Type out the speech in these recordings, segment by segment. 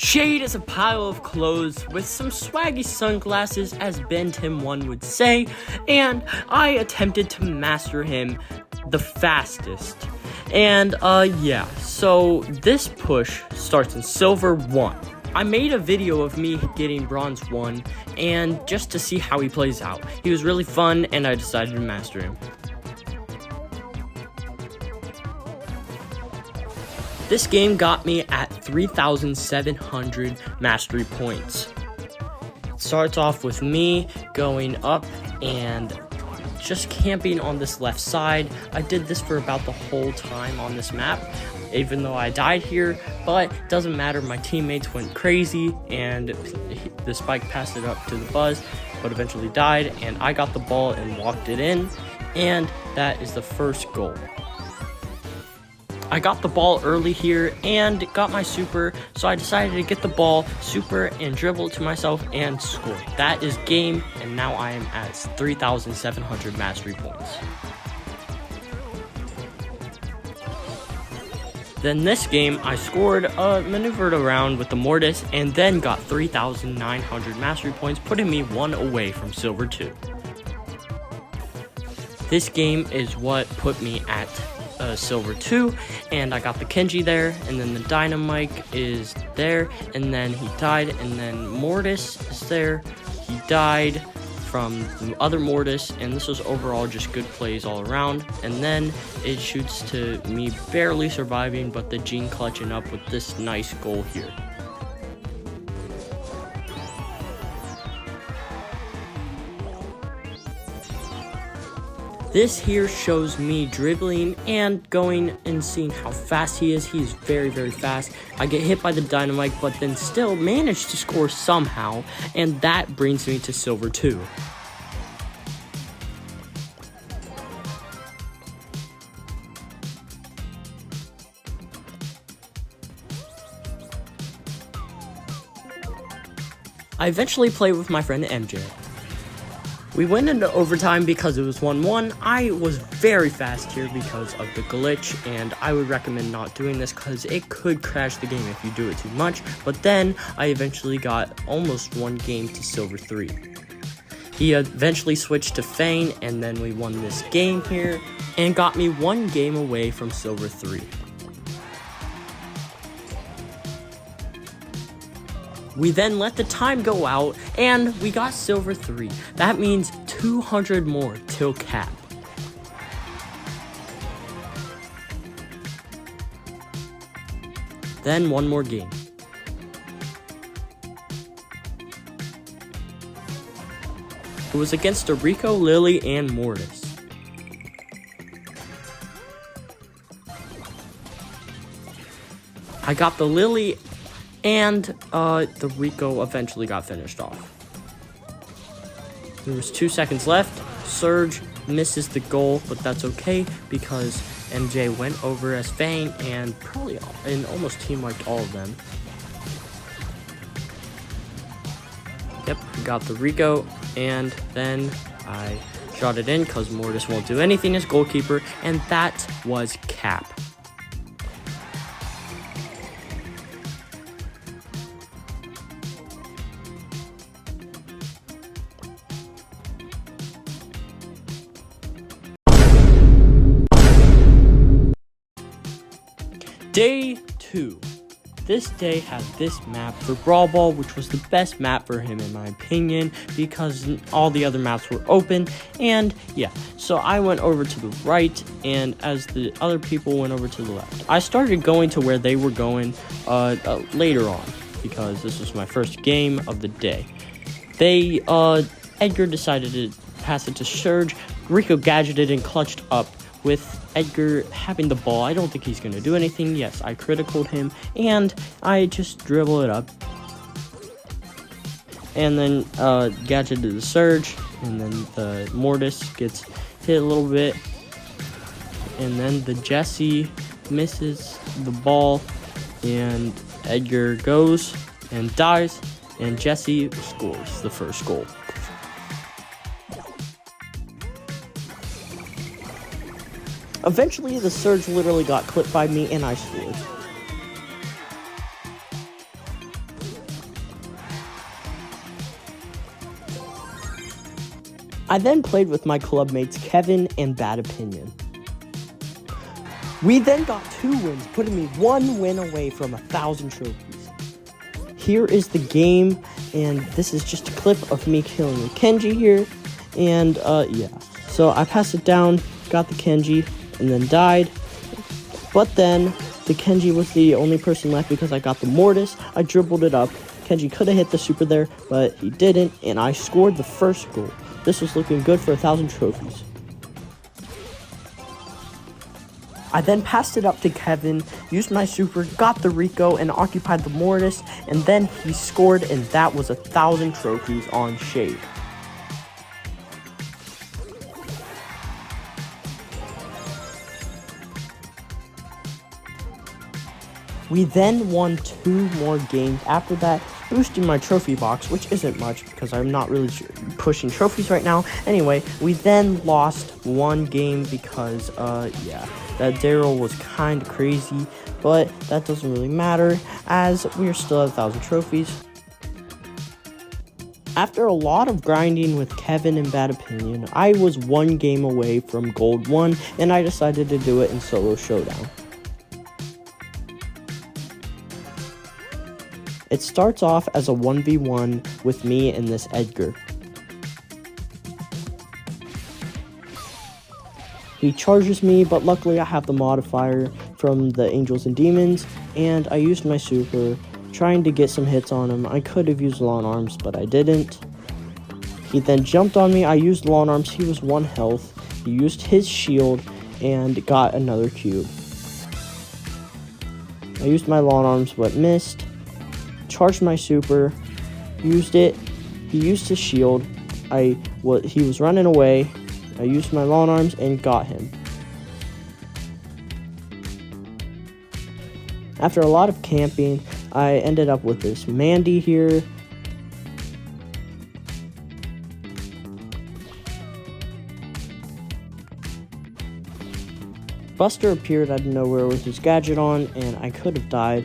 Jade is a pile of clothes with some swaggy sunglasses, as Ben Tim 1 would say, and I attempted to master him the fastest. And yeah, so this push starts in silver 1. I made a video of me getting bronze 1, and just to see how he plays out. He was really fun, and I decided to master him. This game got me at 3,700 mastery points. It starts off with me going up and just camping on this left side. I did this for about the whole time on this map, even though I died here, but it doesn't matter. My teammates went crazy and the spike passed it up to the buzz, but eventually died, and I got the ball and walked it in, and that is the first goal. I got the ball early here and got my super, so I decided to get the ball, super, and dribble it to myself and score. That is game, and now I am at 3,700 mastery points. Then this game, I scored, maneuvered around with the Mortis, and then got 3,900 mastery points, putting me 1 away from silver 2. This game is what put me at silver 2, and I got the Kenji there, and then the Dynamite is there, and then he died, and then Mortis is there. He died from the other Mortis, and this was overall just good plays all around. And then it shoots to me barely surviving, but the Gene clutching up with this nice goal here. This here shows me dribbling and going and seeing how fast he is. He's very, very fast. I get hit by the Dynamite, but then still manage to score somehow, and that brings me to silver 2. I eventually played with my friend MJ. We went into overtime because it was 1-1. I was very fast here because of the glitch, and I would recommend not doing this because it could crash the game if you do it too much. But then I eventually got almost 1 game to silver 3. He eventually switched to Fane, and then we won this game here and got me 1 game away from silver 3. We then let the time go out, and we got silver 3. That means 200 more till cap. Then 1 more game. It was against Rico, Lily, and Mortis. I got the Lily, and the Rico eventually got finished off. There was 2 seconds left. Surge misses the goal, but that's okay because MJ went over as Fane and almost team-wiped all of them. Yep, got the Rico, and then I shot it in because Mortis won't do anything as goalkeeper, and that was cap. Day 2. This day had this map for Brawl Ball, which was the best map for him in my opinion, because all the other maps were open. And yeah, so I went over to the right, and as the other people went over to the left. I started going to where they were going later on, because this was my first game of the day. Edgar decided to pass it to Surge. Rico gadgeted and clutched up with Edgar having the ball. I don't think he's going to do anything. Yes, I criticaled him, and I just dribble it up. And then gadget to the Surge, and then the Mortis gets hit a little bit. And then the Jesse misses the ball, and Edgar goes and dies, and Jesse scores the first goal. Eventually, the Surge literally got clipped by me, and I scored. I then played with my club mates Kevin and Bad Opinion. We then got 2 wins, putting me 1 win away from 1,000 trophies. Here is the game, and this is just a clip of me killing the Kenji here, and yeah. So I passed it down, got the Kenji, and then died, but then the Kenji was the only person left because I got the Mortis. I dribbled it up. Kenji could have hit the super there, but he didn't, and I scored the first goal. This was looking good for 1,000 trophies. I then passed it up to Kevin, used my super, got the Rico, and occupied the Mortis, and then he scored, and that was 1,000 trophies on Shade. We then won 2 more games after that, boosting my trophy box, which isn't much because I'm not really pushing trophies right now. Anyway, we then lost 1 game because, yeah, that Daryl was kind of crazy, but that doesn't really matter as we are still at 1,000 trophies. After a lot of grinding with Kevin and Bad Opinion, I was 1 game away from Gold 1, and I decided to do it in Solo Showdown. It starts off as a 1v1 with me and this Edgar. He charges me, but luckily I have the modifier from the Angels and Demons, and I used my super, trying to get some hits on him. I could have used Lawn Arms, but I didn't. He then jumped on me. I used Lawn Arms. He was 1 health. He used his shield and got another cube. I used my Lawn Arms, but missed. Charged my super, used it, he used his shield, he was running away, I used my Lawn Arms and got him. After a lot of camping, I ended up with this Mandy here. Buster appeared out of nowhere with his gadget on, and I could have died,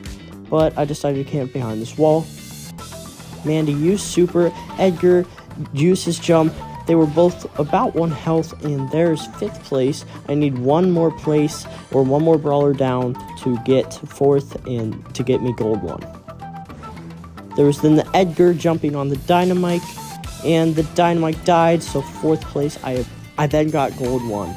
but I decided to camp behind this wall. Mandy used super, Edgar used his jump. They were both about 1 health, and there's 5th place. I need 1 more place, or 1 more brawler down to get 4th and to get me Gold 1. There was then the Edgar jumping on the Dynamite, and the Dynamite died, so 4th place. I then got Gold 1.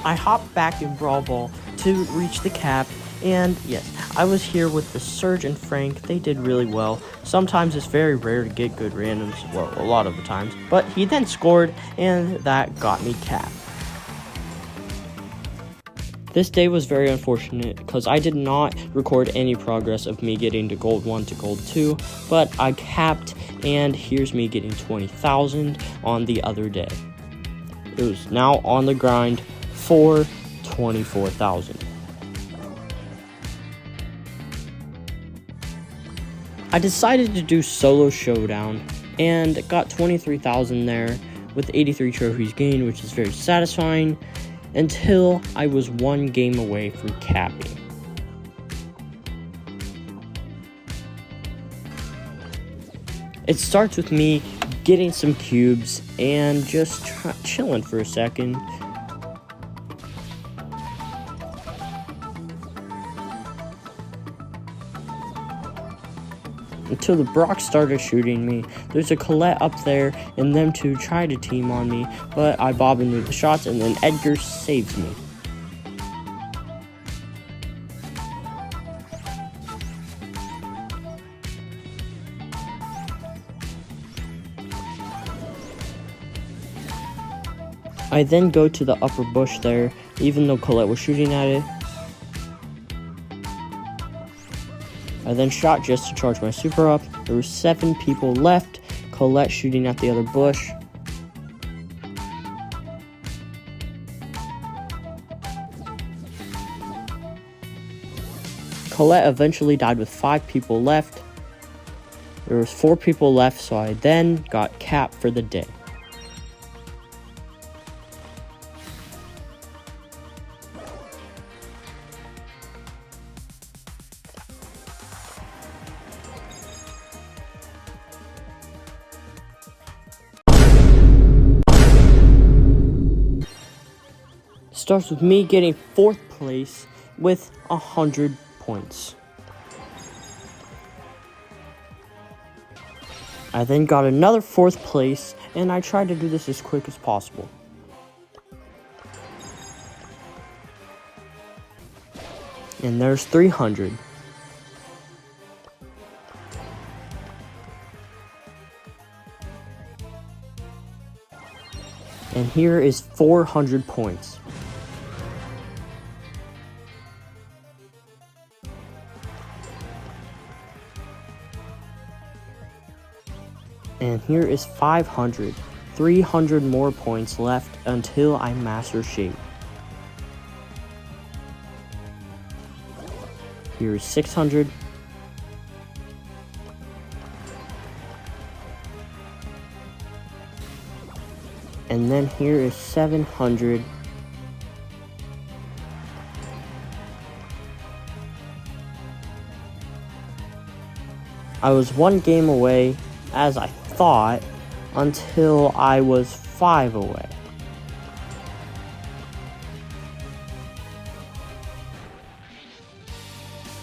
I hopped back in Brawl Ball to reach the cap, and yes, I was here with the Surge and Frank. They did really well. Sometimes it's very rare to get good randoms, well, a lot of the times, but he then scored, and that got me cap. This day was very unfortunate because I did not record any progress of me getting to Gold 1 to Gold 2, but I capped, and here's me getting 20,000 on the other day. It was now on the grind for 24,000. I decided to do Solo Showdown and got 23,000 there with 83 trophies gained, which is very satisfying, until I was 1 game away from capping. It starts with me getting some cubes and just chilling for a second. Until the Brock started shooting me. There's a Colette up there, and them two try to team on me, but I bob into the shots, and then Edgar saves me. I then go to the upper bush there, even though Colette was shooting at it. I then shot just to charge my super up. There were 7 people left. Colette shooting at the other bush. Colette eventually died with 5 people left. There was 4 people left, so I then got Cap for the day. Starts with me getting 4th place with 100 points. I then got another 4th place, and I tried to do this as quick as possible. And there's 300. And here is 400 points. And here is 500. 300 more points left until I master Shade. Here is 600. And then here is 700. I was 1 game away, as I thought, until I was 5 away.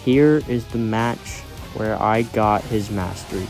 Here is the match where I got his mastery.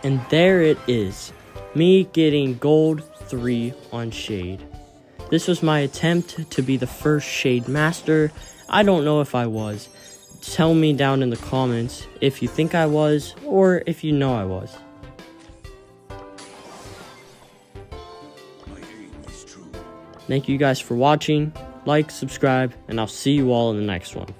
And there it is, me getting gold 3 on Shade. This was my attempt to be the first Shade master. I don't know if I was. Tell me down in the comments if you think I was or if you know I was. Thank you guys for watching. Like, subscribe, and I'll see you all in the next one.